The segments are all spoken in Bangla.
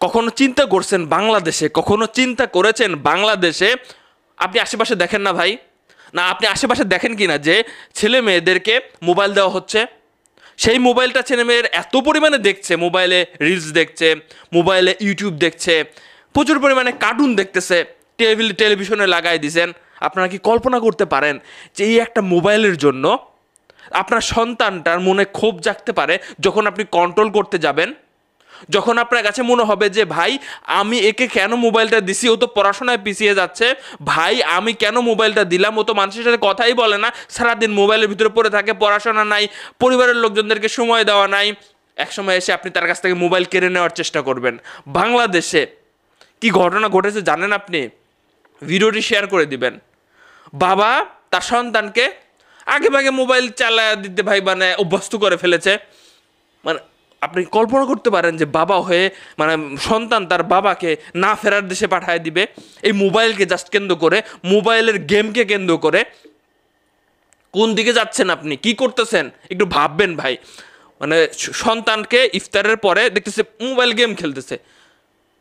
কখনো চিন্তা করছেন বাংলাদেশে, কখনো চিন্তা করেছেন বাংলাদেশে আপনি আশেপাশে দেখেন না ভাই, না আপনি আশেপাশে দেখেন কি না যে ছেলে মেয়েদেরকে মোবাইল দেওয়া হচ্ছে, সেই মোবাইলটা ছেলে মেয়ের এত পরিমাণে দেখছে, মোবাইলে রিলস দেখছে, মোবাইলে ইউটিউব দেখছে, প্রচুর পরিমাণে কার্টুন দেখতেছে, টেলিভিশনে লাগাই দিছেন। আপনারা কি কল্পনা করতে পারেন যে এই একটা মোবাইলের জন্য আপনার সন্তানটার মনে ক্ষোভ জাগতে পারে যখন আপনি কন্ট্রোল করতে যাবেন, যখন আপনার কাছে মনে হবে যে ভাই আমি একে কেন মোবাইলটা দিছি, ও তো পড়াশোনায় পিছিয়ে যাচ্ছে, ভাই আমি কেন মোবাইলটা দিলাম, ও তো মানুষের সাথে কথাই বলে না, সারাদিন মোবাইলের ভিতরে পড়ে থাকে, পড়াশোনা নাই, পরিবারের লোকজনদেরকে সময় দেওয়া নাই। একসময় এসে আপনি তার কাছ থেকে মোবাইল কেড়ে নেওয়ার চেষ্টা করবেন। বাংলাদেশে কি ঘটনা ঘটেছে জানেন আপনি? ভিডিওটি শেয়ার করে দিবেন। বাবা তার সন্তানকে আগে ভাগে মোবাইল চালায় দিতে ভাই মানে অভ্যস্ত করে ফেলেছে। মানে আপনি কল্পনা করতে পারেন যে বাবা হয়ে মানে সন্তান তার বাবাকে না ফেরার দেশে পাঠায় দিবে এই মোবাইলকে জাস্ট কেন্দ্র করে, মোবাইলের গেমকে কেন্দ্র করে। কোন দিকে যাচ্ছেন আপনি, কি করতেছেন একটু ভাববেন ভাই। মানে সন্তানকে ইফতারের পরে দেখতেছে মোবাইল গেম খেলতেছে,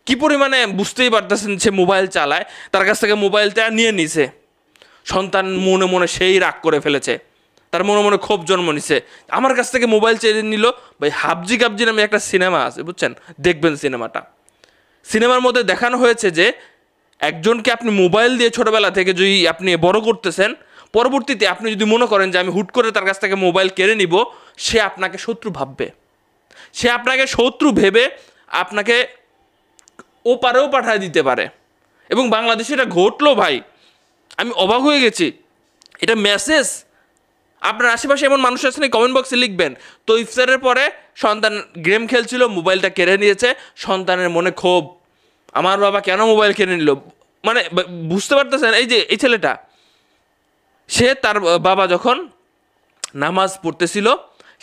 কি পরিমাণে বুঝতেই পারতেছেন সে মোবাইল চালায়, তার কাছ থেকে মোবাইলটা নিয়ে নিছে। সন্তান মনে মনে সেই রাগ করে ফেলেছে, তার মনে মনে ক্ষোভ জন্ম নিছে, আমার কাছ থেকে মোবাইল চেয়ে নিল। ভাই হাবজি গাবজি নামে একটা সিনেমা আছে বুঝছেন, দেখবেন সিনেমাটা। সিনেমার মধ্যে দেখানো হয়েছে যে একজনকে আপনি মোবাইল দিয়ে ছোটবেলা থেকে যদি আপনি বড় করতেছেন, পরবর্তীতে আপনি যদি মনে করেন যে আমি হুট করে তার কাছ থেকে মোবাইল কেড়ে নিব, সে আপনাকে শত্রু ভাববে, সে আপনাকে শত্রু ভেবে আপনাকে ও পারেও পাঠায় দিতে পারে। এবং বাংলাদেশে এটা ঘটলো ভাই, আমি অবাক হয়ে গেছি। এটা মেসেজ আপনার আশেপাশে এমন মানুষ আছে না, কমেন্ট বক্সে লিখবেন। তো ইফতারের পরে সন্তান গেম খেলছিল, মোবাইলটা কেড়ে নিয়েছে, সন্তানের মনে ক্ষোভ, আমার বাবা কেন মোবাইল কেড়ে নিল। মানে বুঝতে পারতেছেন এই যে এই ছেলেটা, সে তার বাবা যখন নামাজ পড়তেছিল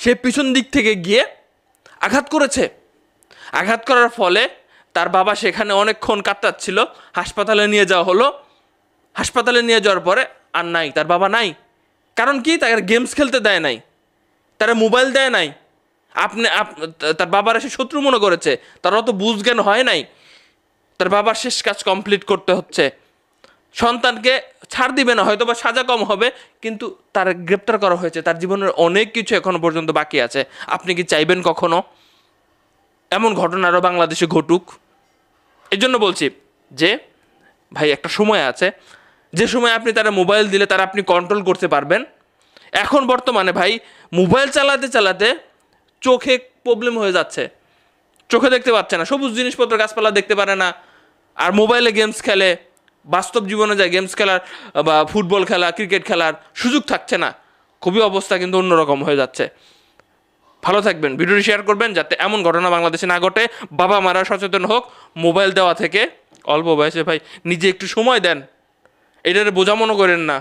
সে পিছন দিক থেকে গিয়ে আঘাত করেছে। আঘাত করার ফলে তার বাবা সেখানে অনেকক্ষণ কাতরাচ্ছিল, হাসপাতালে নিয়ে যাওয়া হলো। হাসপাতালে নিয়ে যাওয়ার পরে আর নাই, তার বাবা নাই। কারণ কি, তার গেমস খেলতে দেয় নাই, তারা মোবাইল দেয় নাই। তার বাবার এসে শত্রু মনে করেছে, তার অত বুঝ জ্ঞান হয় নাই, তার বাবার শেষ কাজ কমপ্লিট করতে হচ্ছে। সন্তানকে ছাড় দিবে না, হয়তো বা সাজা কম হবে, কিন্তু তার গ্রেপ্তার করা হয়েছে, তার জীবনের অনেক কিছু এখনো পর্যন্ত বাকি আছে। আপনি কি চাইবেন কখনো এমন ঘটনা আরও বাংলাদেশে ঘটুক? এই জন্য বলছি যে ভাই একটা সময় আছে, যে সময় আপনি তারা মোবাইল দিলে তারা আপনি কন্ট্রোল করতে পারবেন। এখন বর্তমানে ভাই মোবাইল চালাতে চালাতে চোখে প্রবলেম হয়ে যাচ্ছে, চোখে দেখতে পাচ্ছে না, সবুজ জিনিসপত্র গাছপালা দেখতে পারে না, আর মোবাইলে গেমস খেলে। বাস্তব জীবনে যায় গেমস খেলার বা ফুটবল খেলা, ক্রিকেট খেলার সুযোগ থাকছে না। খুবই অবস্থা কিন্তু অন্যরকম হয়ে যাচ্ছে। ভালো থাকবেন, ভিডিওটি শেয়ার করবেন যাতে এমন ঘটনা বাংলাদেশে না ঘটে। বাবা মারা সচেতন হোক, মোবাইল দেওয়া থেকে অল্প বয়সে ভাই নিজে একটু সময় দেন, এটারে বোঝা মনে করেন না।